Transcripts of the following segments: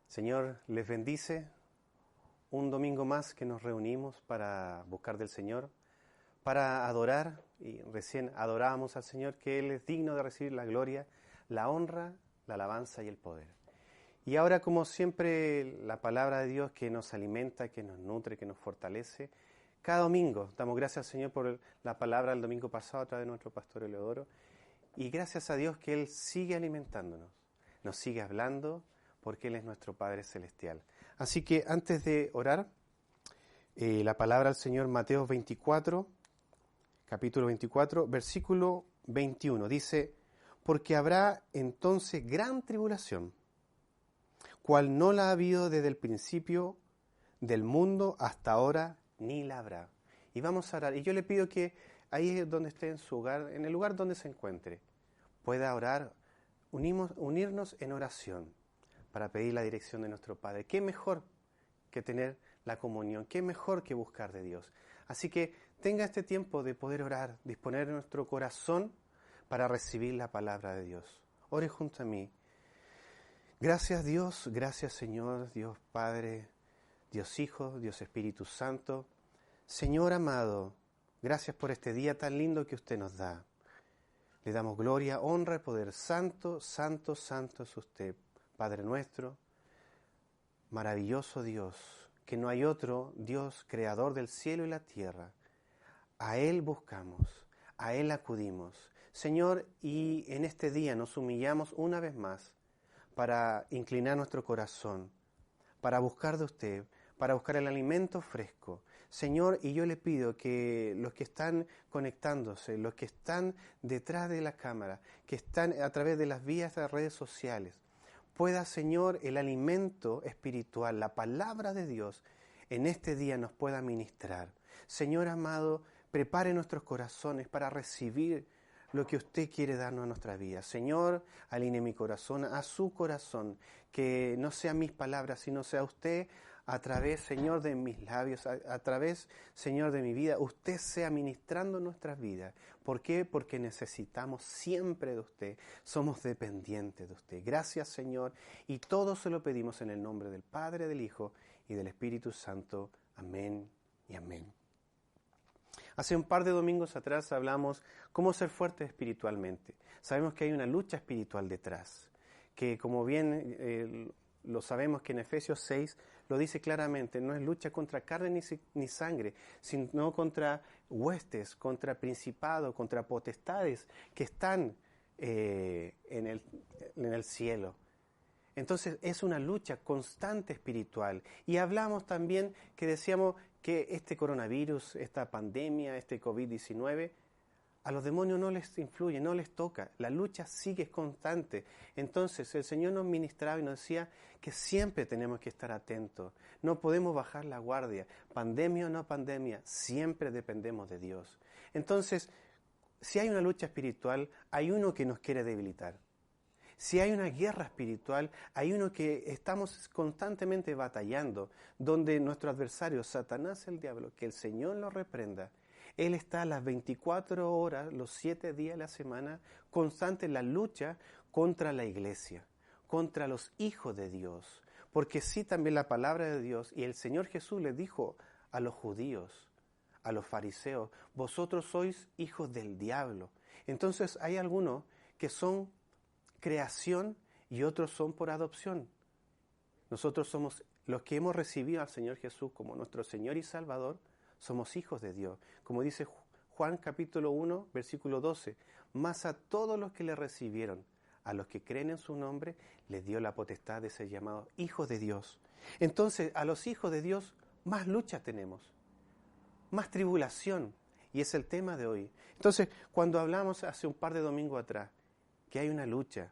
Señor, les bendice un domingo más que nos reunimos para buscar del Señor, para adorar, y recién adorábamos al Señor, que Él es digno de recibir la gloria, la honra, la alabanza y el poder. Y ahora, como siempre, la palabra de Dios que nos alimenta, que nos nutre, que nos fortalece. Cada domingo damos gracias al Señor por la palabra del domingo pasado a través de nuestro pastor Eleodoro. Y gracias a Dios que Él sigue alimentándonos, nos sigue hablando, porque Él es nuestro Padre Celestial. Así que antes de orar, la palabra del Señor, Mateo 24, capítulo 24, versículo 21, dice: porque habrá entonces gran tribulación, cual no la ha habido desde el principio del mundo hasta ahora, ni la habrá. Y vamos a orar. Y yo le pido que ahí donde esté en su hogar, en el lugar donde se encuentre, pueda orar, unirnos en oración para pedir la dirección de nuestro Padre. ¿Qué mejor que tener la comunión? ¿Qué mejor que buscar de Dios? Así que tenga este tiempo de poder orar, disponer nuestro corazón para recibir la palabra de Dios. Ore junto a mí. Gracias Dios, gracias Señor, Dios Padre, Dios Hijo, Dios Espíritu Santo. Señor amado, gracias por este día tan lindo que usted nos da. Le damos gloria, honra y poder. Santo, santo, santo es usted, Padre nuestro, maravilloso Dios, que no hay otro Dios creador del cielo y la tierra. A Él buscamos, a Él acudimos. Señor, y en este día nos humillamos una vez más para inclinar nuestro corazón, para buscar de usted, para buscar el alimento fresco. Señor, y yo le pido que los que están conectándose, los que están detrás de la cámara, que están a través de las vías de las redes sociales, pueda, Señor, el alimento espiritual, la palabra de Dios, en este día nos pueda ministrar. Señor amado, prepare nuestros corazones para recibir lo que usted quiere darnos a nuestra vida. Señor, alinee mi corazón a su corazón, que no sean mis palabras, sino sea usted a través, Señor, de mis labios, a través, Señor, de mi vida, usted sea ministrando nuestras vidas. ¿Por qué? Porque necesitamos siempre de usted, somos dependientes de usted. Gracias, Señor, y todo se lo pedimos en el nombre del Padre, del Hijo y del Espíritu Santo. Amén y amén. Hace un par de domingos atrás hablamos cómo ser fuertes espiritualmente. Sabemos que hay una lucha espiritual detrás, que como bien lo sabemos que en Efesios 6 lo dice claramente, no es lucha contra carne ni sangre, sino contra huestes, contra principados, contra potestades que están en el cielo. Entonces es una lucha constante espiritual. Y hablamos también que decíamos que este coronavirus, esta pandemia, este COVID-19, a los demonios no les influye, no les toca. La lucha sigue constante. Entonces el Señor nos ministraba y nos decía que siempre tenemos que estar atentos. No podemos bajar la guardia. Pandemia o no pandemia, siempre dependemos de Dios. Entonces, si hay una lucha espiritual, hay uno que nos quiere debilitar. Si hay una guerra espiritual, hay uno que estamos constantemente batallando, donde nuestro adversario, Satanás el diablo, que el Señor lo reprenda, él está a las 24 horas, los 7 días de la semana, constante en la lucha contra la iglesia, contra los hijos de Dios. Porque sí, también la palabra de Dios, y el Señor Jesús le dijo a los judíos, a los fariseos, vosotros sois hijos del diablo. Entonces hay algunos que son creación y otros son por adopción. Nosotros somos los que hemos recibido al Señor Jesús como nuestro Señor y Salvador, somos hijos de Dios. Como dice Juan capítulo 1, versículo 12, mas a todos los que le recibieron, a los que creen en su nombre, les dio la potestad de ser llamados hijos de Dios. Entonces, a los hijos de Dios, más lucha tenemos, más tribulación, y es el tema de hoy. Entonces, cuando hablamos hace un par de domingos atrás, que hay una lucha,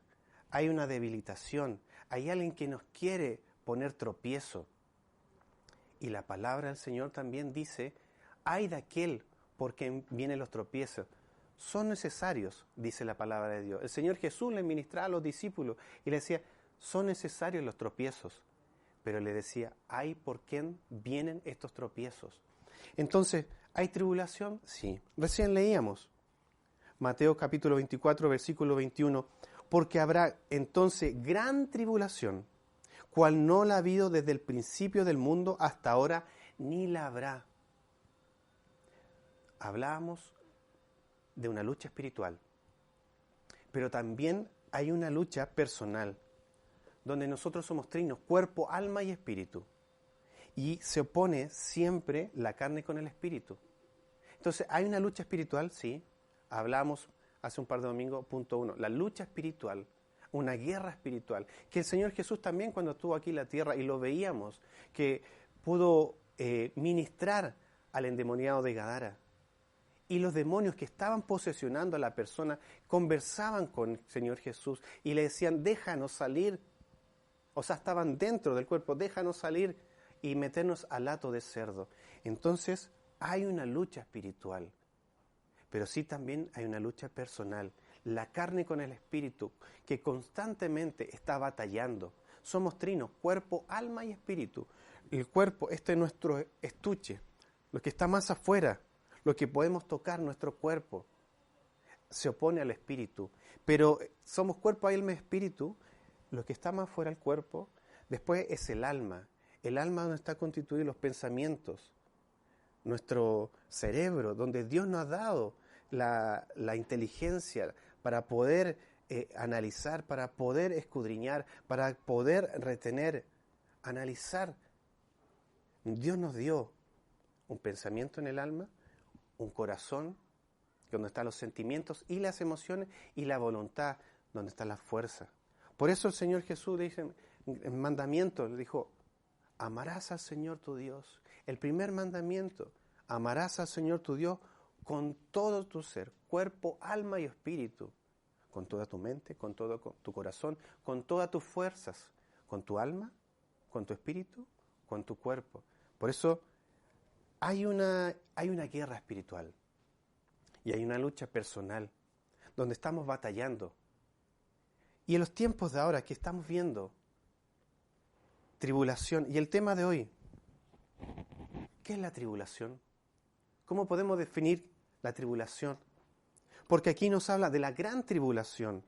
hay una debilitación, hay alguien que nos quiere poner tropiezo. Y la palabra del Señor también dice, ay de aquel por quien vienen los tropiezos. Son necesarios, dice la palabra de Dios. El Señor Jesús le ministraba a los discípulos y le decía, son necesarios los tropiezos. Pero le decía, ay por quien vienen estos tropiezos. Entonces, ¿hay tribulación? Sí. Recién leíamos Mateo capítulo 24, versículo 21, porque habrá entonces gran tribulación, cual no la ha habido desde el principio del mundo hasta ahora, ni la habrá. Hablábamos de una lucha espiritual, pero también hay una lucha personal, donde nosotros somos trinos, cuerpo, alma y espíritu. Y se opone siempre la carne con el espíritu. Entonces, ¿hay una lucha espiritual? Sí. Hablamos hace un par de domingos, punto 1. La lucha espiritual, una guerra espiritual, que el Señor Jesús también cuando estuvo aquí en la tierra, y lo veíamos, que pudo ministrar al endemoniado de Gadara. Y los demonios que estaban posesionando a la persona conversaban con el Señor Jesús y le decían, déjanos salir. O sea, estaban dentro del cuerpo, déjanos salir y meternos al hato de cerdo. Entonces, hay una lucha espiritual, pero sí también hay una lucha personal. La carne con el espíritu, que constantemente está batallando. Somos trinos, cuerpo, alma y espíritu. El cuerpo, este es nuestro estuche, lo que está más afuera, lo que podemos tocar, nuestro cuerpo, se opone al espíritu. Pero somos cuerpo, alma y espíritu, lo que está más fuera del cuerpo, después es el alma. El alma donde está constituido los pensamientos, nuestro cerebro, donde Dios nos ha dado la inteligencia para poder analizar, para poder escudriñar, para poder retener, analizar. Dios nos dio un pensamiento en el alma, un corazón, donde están los sentimientos y las emociones, y la voluntad, donde está la fuerza. Por eso el Señor Jesús dice en mandamiento, le dijo, amarás al Señor tu Dios. El primer mandamiento, amarás al Señor tu Dios con todo tu ser, cuerpo, alma y espíritu, con toda tu mente, con todo tu corazón, con todas tus fuerzas, con tu alma, con tu espíritu, con tu cuerpo. Por eso hay una guerra espiritual y hay una lucha personal donde estamos batallando. Y en los tiempos de ahora que estamos viendo tribulación, y el tema de hoy, ¿qué es la tribulación? ¿Cómo podemos definir la tribulación? Porque aquí nos habla de la gran tribulación.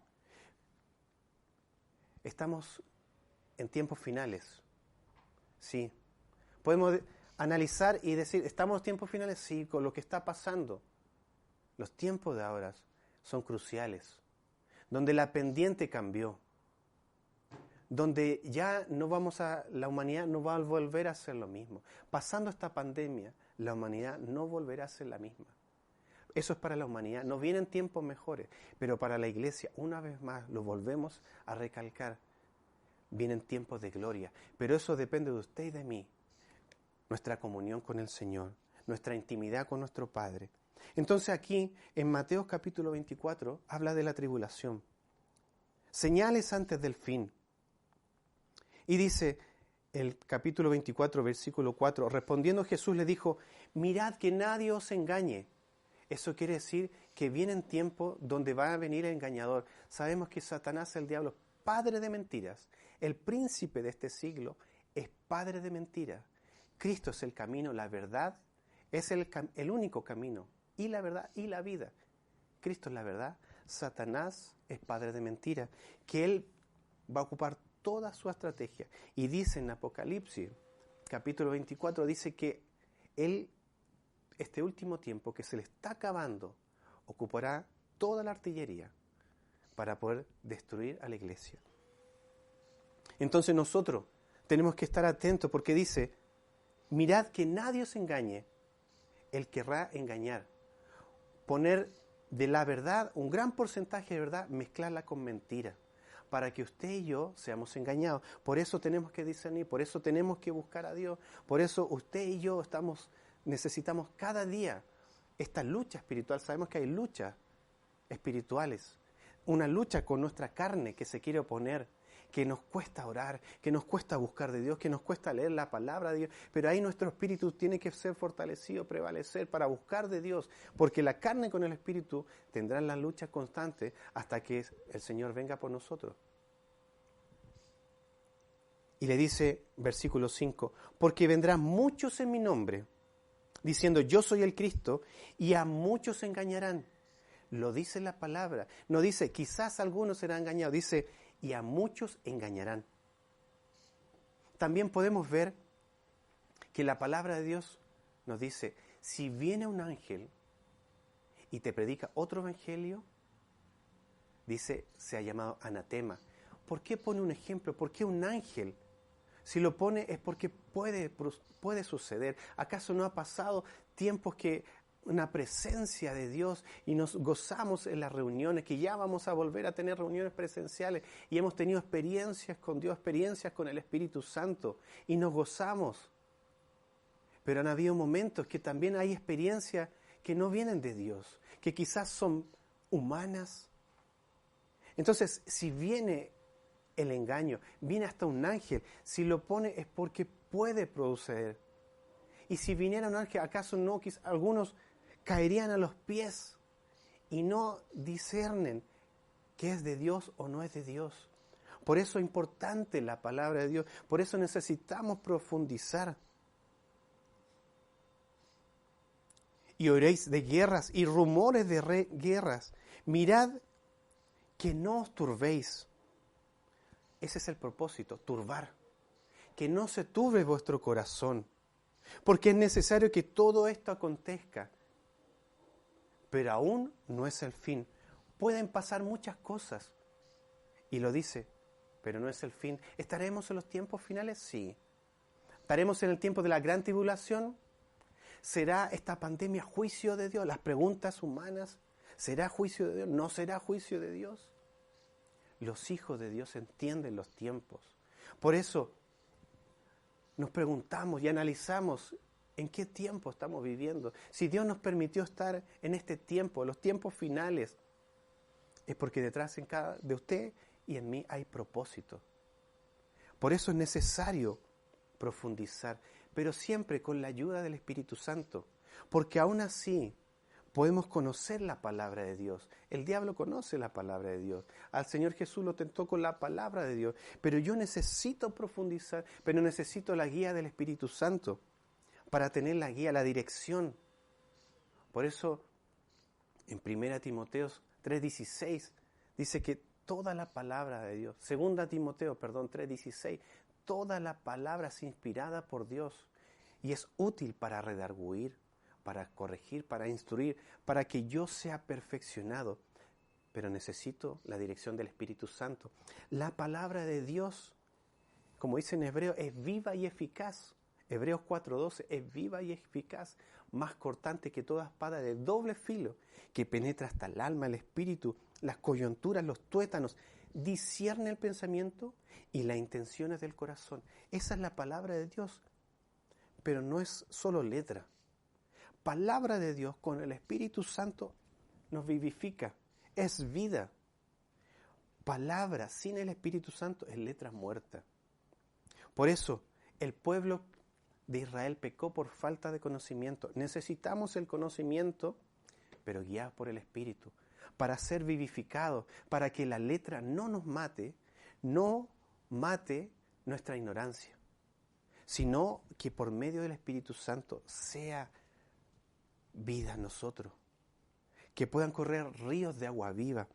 Estamos en tiempos finales, sí. Podemos analizar y decir, ¿estamos en tiempos finales? Sí, con lo que está pasando. Los tiempos de ahora son cruciales, donde la pendiente cambió, donde ya la humanidad no va a volver a ser lo mismo. Pasando esta pandemia, la humanidad no volverá a ser la misma. Eso es para la humanidad. No vienen tiempos mejores, pero para la iglesia, una vez más, lo volvemos a recalcar, vienen tiempos de gloria. Pero eso depende de usted y de mí. Nuestra comunión con el Señor, nuestra intimidad con nuestro Padre. Entonces aquí, en Mateo capítulo 24, habla de la tribulación. Señales antes del fin. Y dice el capítulo 24, versículo 4, respondiendo Jesús le dijo, mirad que nadie os engañe. Eso quiere decir que vienen tiempos donde va a venir el engañador. Sabemos que Satanás, el diablo, es padre de mentiras. El príncipe de este siglo es padre de mentiras. Cristo es el camino, la verdad, es el único camino, y la verdad y la vida. Cristo es la verdad, Satanás es padre de mentiras, que él va a ocupar toda su estrategia. Y dice en Apocalipsis, capítulo 24, dice que él, este último tiempo que se le está acabando, ocupará toda la artillería para poder destruir a la iglesia. Entonces nosotros tenemos que estar atentos porque dice, mirad que nadie os engañe, él querrá engañar, poner de la verdad, un gran porcentaje de verdad, mezclarla con mentira, para que usted y yo seamos engañados. Por eso tenemos que discernir, por eso tenemos que buscar a Dios, por eso usted y yo necesitamos cada día esta lucha espiritual. Sabemos que hay luchas espirituales, una lucha con nuestra carne que se quiere oponer, que nos cuesta orar, que nos cuesta buscar de Dios, que nos cuesta leer la palabra de Dios, pero ahí nuestro espíritu tiene que ser fortalecido, prevalecer para buscar de Dios, porque la carne con el espíritu tendrán la lucha constante hasta que el Señor venga por nosotros. Y le dice, versículo 5, porque vendrán muchos en mi nombre, diciendo yo soy el Cristo, y a muchos engañarán. Lo dice la palabra, no dice quizás algunos serán engañados, dice y a muchos engañarán. también podemos ver que la palabra de Dios nos dice, si viene un ángel y te predica otro evangelio, dice, se ha llamado anatema. ¿Por qué pone un ejemplo? ¿Por qué un ángel? Si lo pone es porque puede suceder. ¿Acaso no ha pasado tiempos que una presencia de Dios y nos gozamos en las reuniones, que ya vamos a volver a tener reuniones presenciales y hemos tenido experiencias con Dios, experiencias con el Espíritu Santo y nos gozamos? Pero han habido momentos que también hay experiencias que no vienen de Dios, que quizás son humanas. Entonces, si viene el engaño, viene hasta un ángel, si lo pone es porque puede proceder. Y si viniera un ángel, ¿acaso no? Algunos caerían a los pies y no discernen qué es de Dios o no es de Dios. Por eso es importante la palabra de Dios, por eso necesitamos profundizar. Y oiréis de guerras y rumores de guerras. Mirad que no os turbéis. Ese es el propósito, turbar. Que no se turbe vuestro corazón. Porque es necesario que todo esto acontezca. Pero aún no es el fin. Pueden pasar muchas cosas. Y lo dice, pero no es el fin. ¿Estaremos en los tiempos finales? Sí. ¿Estaremos en el tiempo de la gran tribulación? ¿Será esta pandemia juicio de Dios? Las preguntas humanas, ¿será juicio de Dios? ¿No será juicio de Dios? Los hijos de Dios entienden los tiempos. Por eso nos preguntamos y analizamos en qué tiempo estamos viviendo. Si Dios nos permitió estar en este tiempo, los tiempos finales, es porque detrás de usted y en mí hay propósito. Por eso es necesario profundizar, pero siempre con la ayuda del Espíritu Santo, porque aún así podemos conocer la palabra de Dios. El diablo conoce la palabra de Dios. Al Señor Jesús lo tentó con la palabra de Dios, pero yo necesito profundizar, pero necesito la guía del Espíritu Santo para tener la guía, la dirección. Por eso en 1 Timoteo 3:16 dice que toda la palabra de Dios, 2 Timoteo 3:16, toda la palabra es inspirada por Dios y es útil para redarguir, para corregir, para instruir, para que yo sea perfeccionado. Pero necesito la dirección del Espíritu Santo. La palabra de Dios, como dice en Hebreo, es viva y eficaz. Hebreos 4:12, es viva y eficaz, más cortante que toda espada de doble filo, que penetra hasta el alma, el espíritu, las coyunturas, los tuétanos, discierne el pensamiento y las intenciones del corazón. Esa es la palabra de Dios, pero no es solo letra. Palabra de Dios con el Espíritu Santo nos vivifica, es vida. Palabra sin el Espíritu Santo es letra muerta. Por eso el pueblo de Israel pecó por falta de conocimiento. Necesitamos el conocimiento, pero guiados por el Espíritu, para ser vivificados, para que la letra no nos mate, no mate nuestra ignorancia, sino que por medio del Espíritu Santo sea vida en nosotros, que puedan correr ríos de agua viva.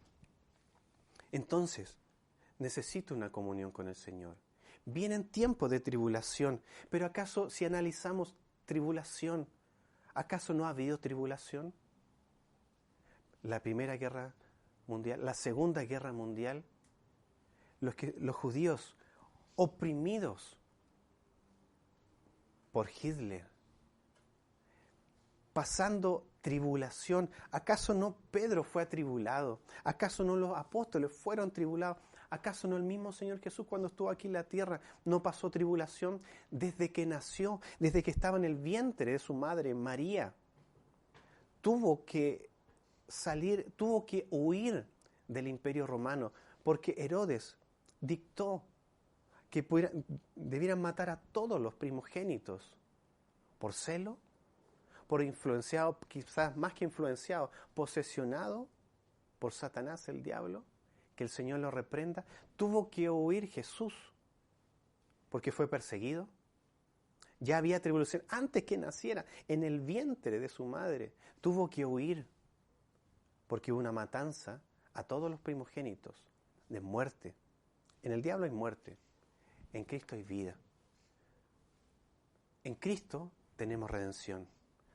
Entonces, necesito una comunión con el Señor. Vienen tiempos de tribulación, pero ¿acaso si analizamos tribulación, acaso no ha habido tribulación? La Primera Guerra Mundial, la Segunda Guerra Mundial, los judíos oprimidos por Hitler, pasando tribulación. ¿Acaso no Pedro fue atribulado? ¿Acaso no los apóstoles fueron tribulados? ¿Acaso no el mismo Señor Jesús cuando estuvo aquí en la tierra no pasó tribulación desde que nació, desde que estaba en el vientre de su madre María? Tuvo que salir, tuvo que huir del Imperio Romano porque Herodes dictó que debieran matar a todos los primogénitos por celo, por influenciado, quizás más que influenciado, posesionado por Satanás, el diablo, que el Señor lo reprenda. Tuvo que huir Jesús porque fue perseguido. Ya había tribulación antes que naciera, en el vientre de su madre. Tuvo que huir porque hubo una matanza a todos los primogénitos de muerte. En el diablo hay muerte, en Cristo hay vida. En Cristo tenemos redención.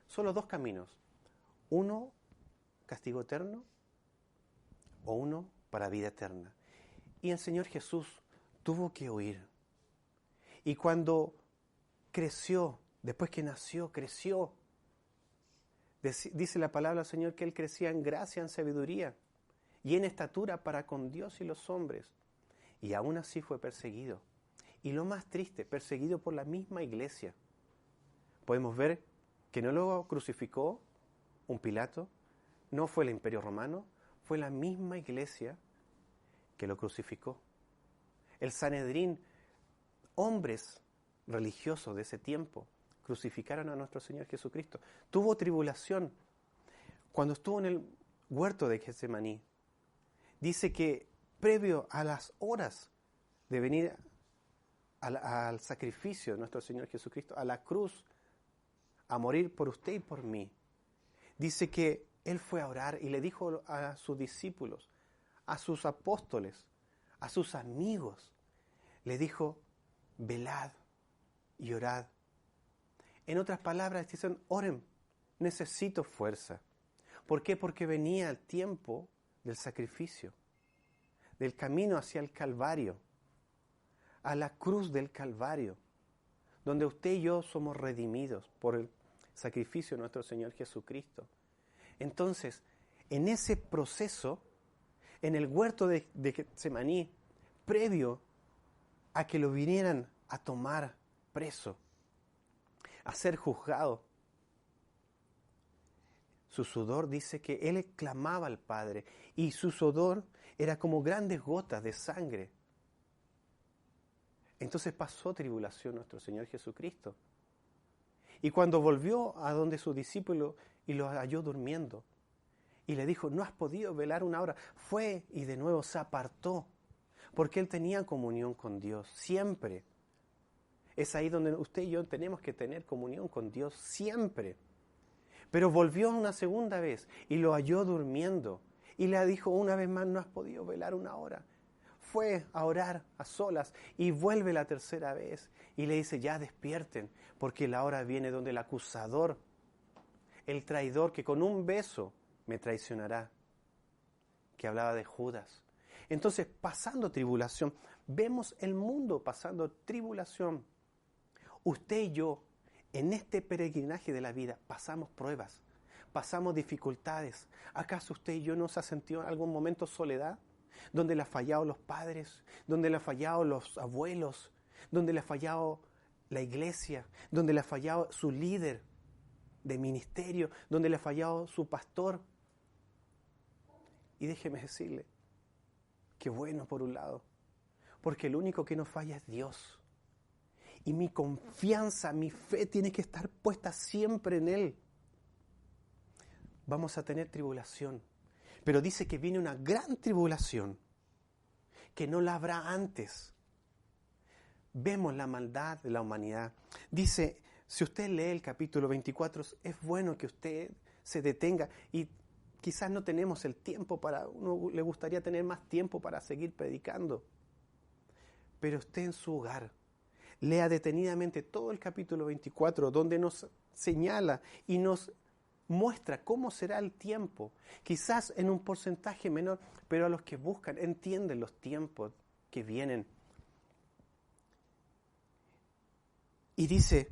Solo dos caminos. Uno, castigo eterno, o uno para vida eterna. Y el Señor Jesús tuvo que huir. Y cuando creció, después que nació, creció. Dice la palabra del Señor que Él crecía en gracia, en sabiduría y en estatura para con Dios y los hombres. Y aún así fue perseguido. Y lo más triste, perseguido por la misma iglesia. Podemos ver que no lo crucificó un Pilato, no fue el Imperio Romano, fue la misma iglesia que lo crucificó. El Sanedrín, hombres religiosos de ese tiempo, crucificaron a nuestro Señor Jesucristo. Tuvo tribulación. Cuando estuvo en el huerto de Getsemaní, dice que previo a las horas de venir al sacrificio de nuestro Señor Jesucristo, a la cruz, a morir por usted y por mí, dice que Él fue a orar y le dijo a sus discípulos, a sus apóstoles, a sus amigos, le dijo, velad y orad. En otras palabras, dicen, oren, necesito fuerza. ¿Por qué? Porque venía el tiempo del sacrificio, del camino hacia el Calvario, a la cruz del Calvario, donde usted y yo somos redimidos por el sacrificio de nuestro Señor Jesucristo. Entonces, en ese proceso, en el huerto de Getsemaní, previo a que lo vinieran a tomar preso, a ser juzgado, su sudor dice que él clamaba al Padre y su sudor era como grandes gotas de sangre. Entonces pasó tribulación nuestro Señor Jesucristo. Y cuando volvió a donde sus discípulos y los halló durmiendo, y le dijo, no has podido velar una hora, fue y de nuevo se apartó, porque él tenía comunión con Dios siempre. Es ahí donde usted y yo tenemos que tener comunión con Dios siempre. Pero volvió una segunda vez y lo halló durmiendo. Y le dijo una vez más, no has podido velar una hora. Fue a orar a solas y vuelve la tercera vez. Y le dice, ya despierten, porque la hora viene donde el acusador, el traidor que con un beso me traicionará. Que hablaba de Judas. Entonces, pasando tribulación, vemos el mundo pasando tribulación. Usted y yo, en este peregrinaje de la vida, pasamos pruebas, pasamos dificultades. ¿Acaso usted y yo no se ha sentido en algún momento soledad? Donde le han fallado los padres, donde le han fallado los abuelos, donde le ha fallado la iglesia, donde le ha fallado su líder de ministerio, donde le ha fallado su pastor. Y déjeme decirle, qué bueno por un lado, porque el único que nos falla es Dios. Y mi confianza, mi fe tiene que estar puesta siempre en Él. Vamos a tener tribulación, pero dice que viene una gran tribulación, que no la habrá antes. Vemos la maldad de la humanidad. Dice, si usted lee el capítulo 24, es bueno que usted se detenga y quizás no tenemos el tiempo uno le gustaría tener más tiempo para seguir predicando. Pero usted en su hogar, lea detenidamente todo el capítulo 24, donde nos señala y nos muestra cómo será el tiempo. Quizás en un porcentaje menor, pero a los que buscan, entienden los tiempos que vienen. Y dice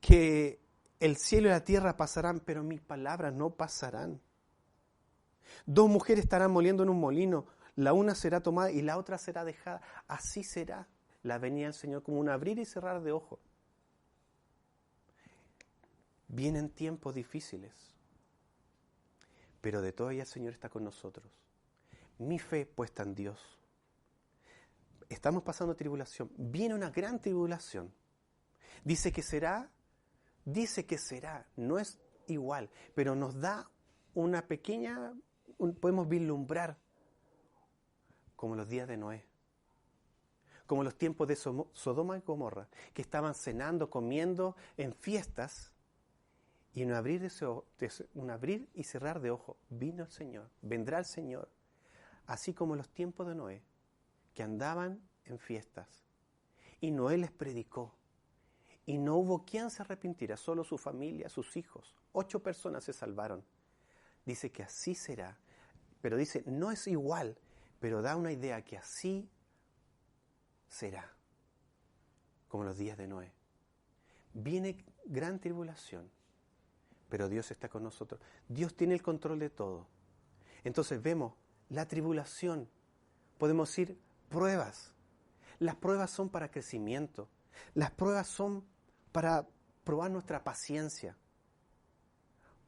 que el cielo y la tierra pasarán, pero mis palabras no pasarán. Dos mujeres estarán moliendo en un molino, la una será tomada y la otra será dejada. Así será la venida del Señor, como un abrir y cerrar de ojos. Vienen tiempos difíciles, pero de todo ello el Señor está con nosotros. Mi fe puesta en Dios. Estamos pasando tribulación. Viene una gran tribulación. Dice que será, no es igual, pero nos da una pequeña, podemos vislumbrar como los días de Noé, como los tiempos de Sodoma y Gomorra, que estaban cenando, comiendo en fiestas, y en un abrir y cerrar de ojos vino el Señor, vendrá el Señor, así como los tiempos de Noé, que andaban en fiestas. Y Noé les predicó, y no hubo quien se arrepintiera, solo su familia, sus hijos. 8 personas se salvaron. Dice que así será, pero dice, no es igual, pero da una idea que así será, como los días de Noé. Viene gran tribulación, pero Dios está con nosotros. Dios tiene el control de todo. Entonces vemos la tribulación, podemos decir pruebas. Las pruebas son para crecimiento. Las pruebas son para probar nuestra paciencia,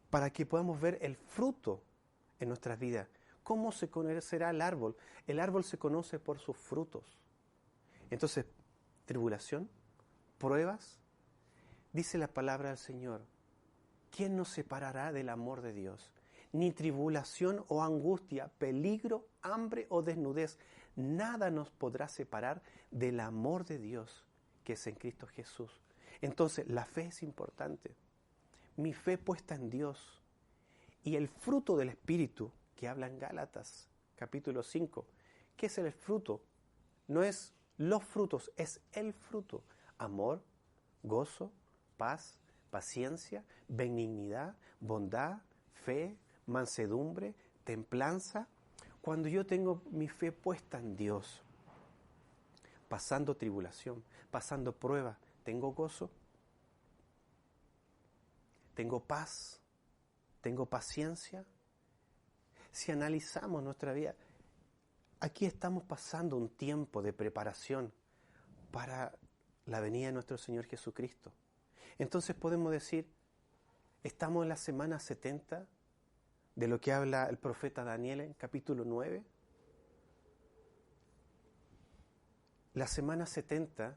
para que podamos ver el fruto en nuestras vidas. ¿Cómo se conocerá el árbol? El árbol se conoce por sus frutos. Entonces, tribulación, pruebas, dice la palabra del Señor, ¿quién nos separará del amor de Dios? Ni tribulación o angustia, peligro, hambre o desnudez, nada nos podrá separar del amor de Dios que es en Cristo Jesús. Entonces, la fe es importante. Mi fe puesta en Dios. Y el fruto del Espíritu, que habla en Gálatas, capítulo 5. ¿Qué es el fruto? No es los frutos, es el fruto. Amor, gozo, paz, paciencia, benignidad, bondad, fe, mansedumbre, templanza. Cuando yo tengo mi fe puesta en Dios, pasando tribulación, pasando prueba, tengo gozo, tengo paz, tengo paciencia. Si analizamos nuestra vida, aquí estamos pasando un tiempo de preparación para la venida de nuestro Señor Jesucristo. Entonces podemos decir, estamos en la semana 70 de lo que habla el profeta Daniel en capítulo 9. La semana 70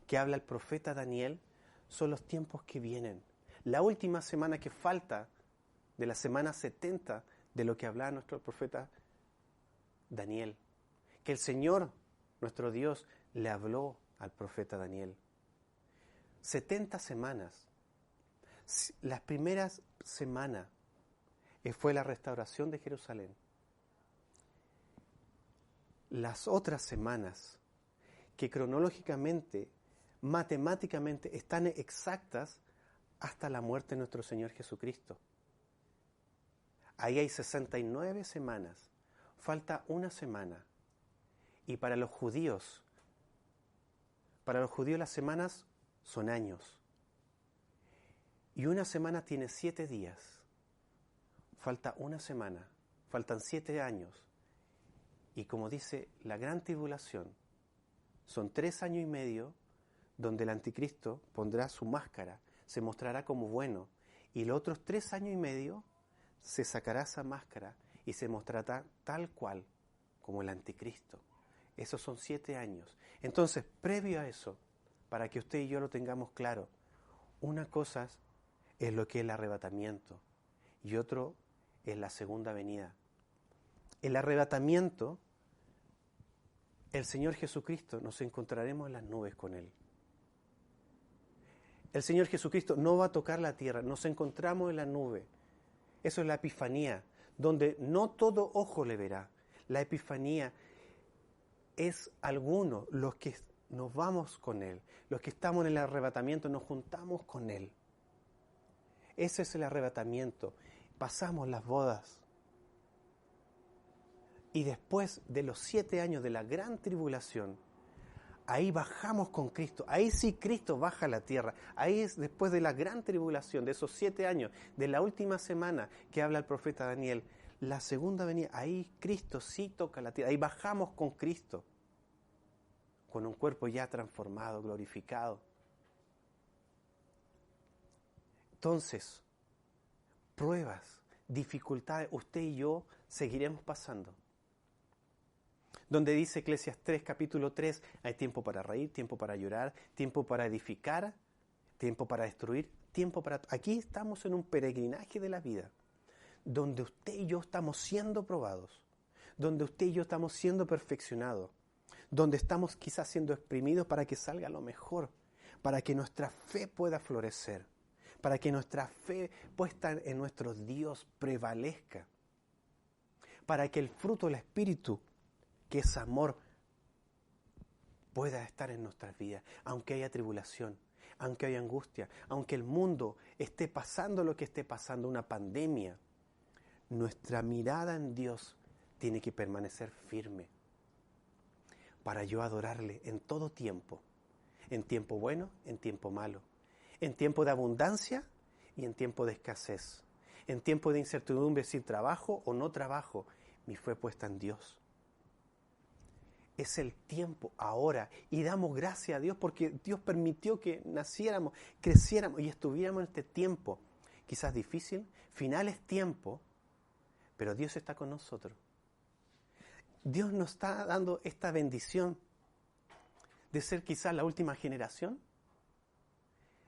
que habla el profeta Daniel son los tiempos que vienen. La última semana que falta de la semana 70 de lo que hablaba nuestro profeta Daniel. Que el Señor, nuestro Dios, le habló al profeta Daniel. 70 semanas. Las primeras semanas fue la restauración de Jerusalén. Las otras semanas, que cronológicamente, matemáticamente, están exactas hasta la muerte de nuestro Señor Jesucristo. Ahí hay 69 semanas. Falta una semana. Y para los judíos las semanas son años. Y una semana tiene 7 días. Falta una semana. Faltan 7 años. Y como dice la gran tribulación, son 3 años y medio donde el anticristo pondrá su máscara, se mostrará como bueno. Y los otros 3 años y medio se sacará esa máscara y se mostrará tal cual como el anticristo. Esos son 7 años. Entonces, previo a eso, para que usted y yo lo tengamos claro, una cosa es lo que es el arrebatamiento y otro es la segunda venida. El arrebatamiento, el Señor Jesucristo, nos encontraremos en las nubes con Él. El Señor Jesucristo no va a tocar la tierra, nos encontramos en la nube. Eso es la Epifanía, donde no todo ojo le verá. La Epifanía es algunos, los que nos vamos con Él, los que estamos en el arrebatamiento, nos juntamos con Él. Ese es el arrebatamiento. Pasamos las bodas. Y después de los 7 años de la gran tribulación, ahí bajamos con Cristo. Ahí sí Cristo baja a la tierra. Ahí es después de la gran tribulación, de esos 7 años, de la última semana que habla el profeta Daniel, la segunda venida, ahí Cristo sí toca la tierra. Ahí bajamos con Cristo, con un cuerpo ya transformado, glorificado. Entonces, pruebas, dificultades, usted y yo seguiremos pasando. Donde dice Eclesiastés capítulo 3, hay tiempo para reír, tiempo para llorar, tiempo para edificar, tiempo para destruir, tiempo para... Aquí estamos en un peregrinaje de la vida, donde usted y yo estamos siendo probados, donde usted y yo estamos siendo perfeccionados, donde estamos quizás siendo exprimidos para que salga lo mejor, para que nuestra fe pueda florecer, para que nuestra fe puesta en nuestro Dios prevalezca, para que el fruto del Espíritu, que es amor, pueda estar en nuestras vidas, aunque haya tribulación. aunque haya angustia, aunque el mundo esté pasando lo que esté pasando, una pandemia, nuestra mirada en Dios tiene que permanecer firme para yo adorarle en todo tiempo, en tiempo bueno, en tiempo malo, en tiempo de abundancia y en tiempo de escasez, en tiempo de incertidumbre, sin trabajo o no trabajo, mi fe puesta en Dios. Es el tiempo ahora y damos gracias a Dios porque Dios permitió que naciéramos, creciéramos y estuviéramos en este tiempo, quizás difícil, finales tiempo, pero Dios está con nosotros. Dios nos está dando esta bendición de ser quizás la última generación.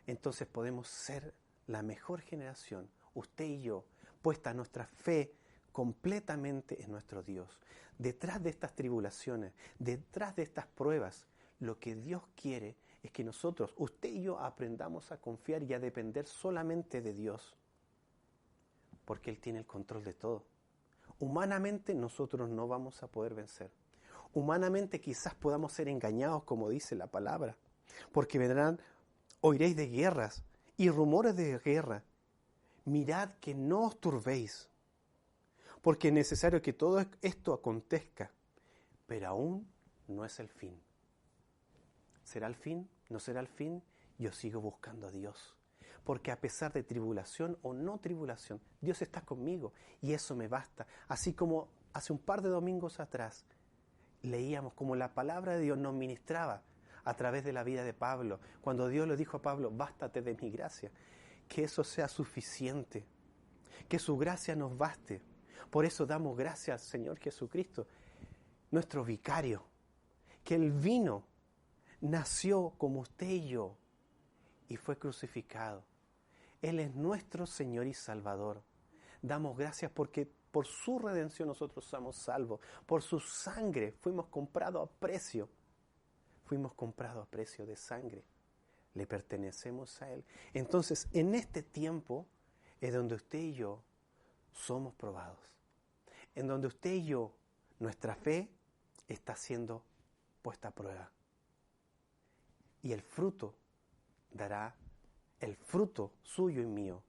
Entonces podemos ser la mejor generación, usted y yo, puesta nuestra fe completamente en nuestro Dios. Detrás de estas tribulaciones, detrás de estas pruebas, lo que Dios quiere es que nosotros, usted y yo, aprendamos a confiar y a depender solamente de Dios, porque Él tiene el control de todo. Humanamente nosotros no vamos a poder vencer. Humanamente quizás podamos ser engañados, como dice la palabra, porque oiréis de guerras y rumores de guerra. Mirad que no os turbéis, porque es necesario que todo esto acontezca, pero aún no es el fin. ¿Será el fin? ¿No será el fin? Yo sigo buscando a Dios, porque a pesar de tribulación o no tribulación, Dios está conmigo y eso me basta. Así como hace un par de domingos atrás leíamos como la palabra de Dios nos ministraba a través de la vida de Pablo, cuando Dios le dijo a Pablo, bástate de mi gracia, que eso sea suficiente, que su gracia nos baste. Por eso damos gracias al Señor Jesucristo, nuestro vicario, que Él vino, nació como usted y yo y fue crucificado. Él es nuestro Señor y Salvador. Damos gracias porque por su redención nosotros somos salvos. Por su sangre fuimos comprados a precio. Fuimos comprados a precio de sangre. Le pertenecemos a Él. Entonces, en este tiempo es donde usted y yo somos probados. En donde usted y yo, nuestra fe está siendo puesta a prueba. Y el fruto suyo y mío,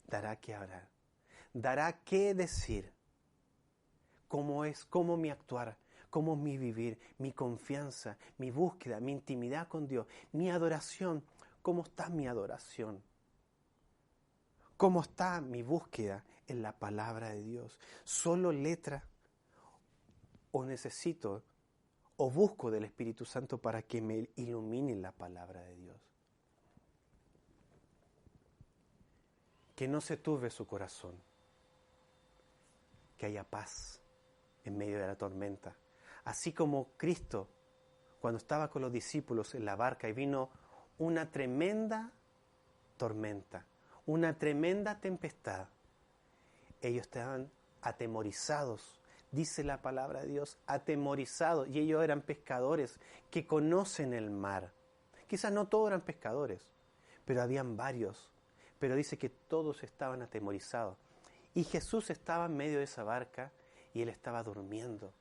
dará que hablar. Dará que decir cómo mi actuar, cómo mi vivir, mi confianza, mi búsqueda, mi intimidad con Dios, mi adoración. ¿Cómo está mi adoración? ¿Cómo está mi búsqueda en la palabra de Dios? ¿Solo letra o necesito o busco del Espíritu Santo para que me ilumine la palabra de Dios? Que no se turbe su corazón, que haya paz en medio de la tormenta. Así como Cristo, cuando estaba con los discípulos en la barca y vino una tremenda tormenta, una tremenda tempestad, ellos estaban atemorizados, dice la palabra de Dios, atemorizados, y ellos eran pescadores que conocen el mar. Quizás no todos eran pescadores, pero habían varios. Pero dice que todos estaban atemorizados. Y Jesús estaba en medio de esa barca y Él estaba durmiendo.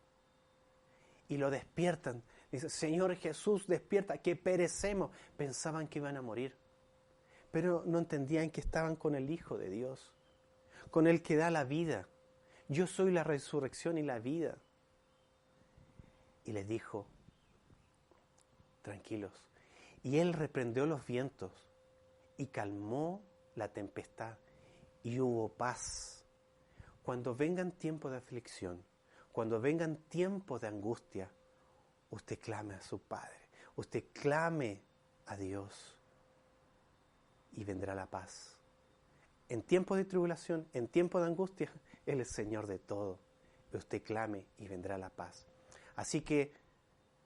Y lo despiertan. Dice, Señor Jesús, despierta, que perecemos. Pensaban que iban a morir. Pero no entendían que estaban con el Hijo de Dios, con el que da la vida. Yo soy la resurrección y la vida. Y les dijo, tranquilos. Y Él reprendió los vientos y calmó la tempestad y hubo paz. Cuando vengan tiempos de aflicción, cuando vengan tiempos de angustia, usted clame a su Padre, usted clame a Dios y vendrá la paz. En tiempos de tribulación, en tiempos de angustia, Él es Señor de todo. Usted clame y vendrá la paz. Así que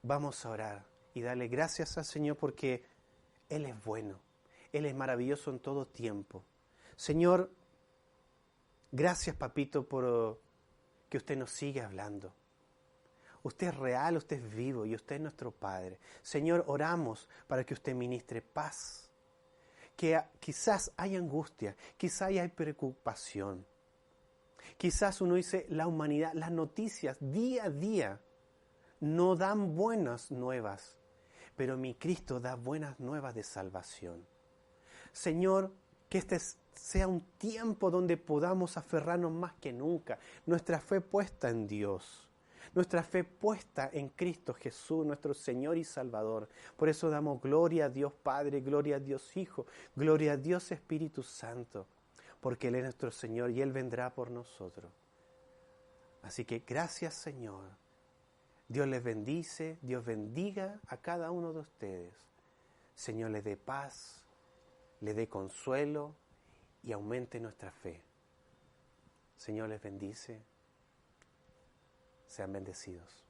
vamos a orar y darle gracias al Señor porque Él es bueno. Él es maravilloso en todo tiempo. Señor, gracias, papito, por que usted nos sigue hablando. Usted es real, usted es vivo y usted es nuestro Padre. Señor, oramos para que usted ministre paz. Que quizás hay angustia, quizás hay preocupación. Quizás uno dice, la humanidad, las noticias día a día no dan buenas nuevas. pero mi Cristo da buenas nuevas de salvación. Señor, que este sea un tiempo donde podamos aferrarnos más que nunca, nuestra fe puesta en Dios, nuestra fe puesta en Cristo Jesús, nuestro Señor y Salvador. Por eso damos gloria a Dios Padre, gloria a Dios Hijo, gloria a Dios Espíritu Santo, porque Él es nuestro Señor y Él vendrá por nosotros. Así que gracias, Señor. Dios les bendice, Dios bendiga a cada uno de ustedes. Señor, les dé paz, les dé consuelo y aumente nuestra fe. Señor les bendice. Sean bendecidos.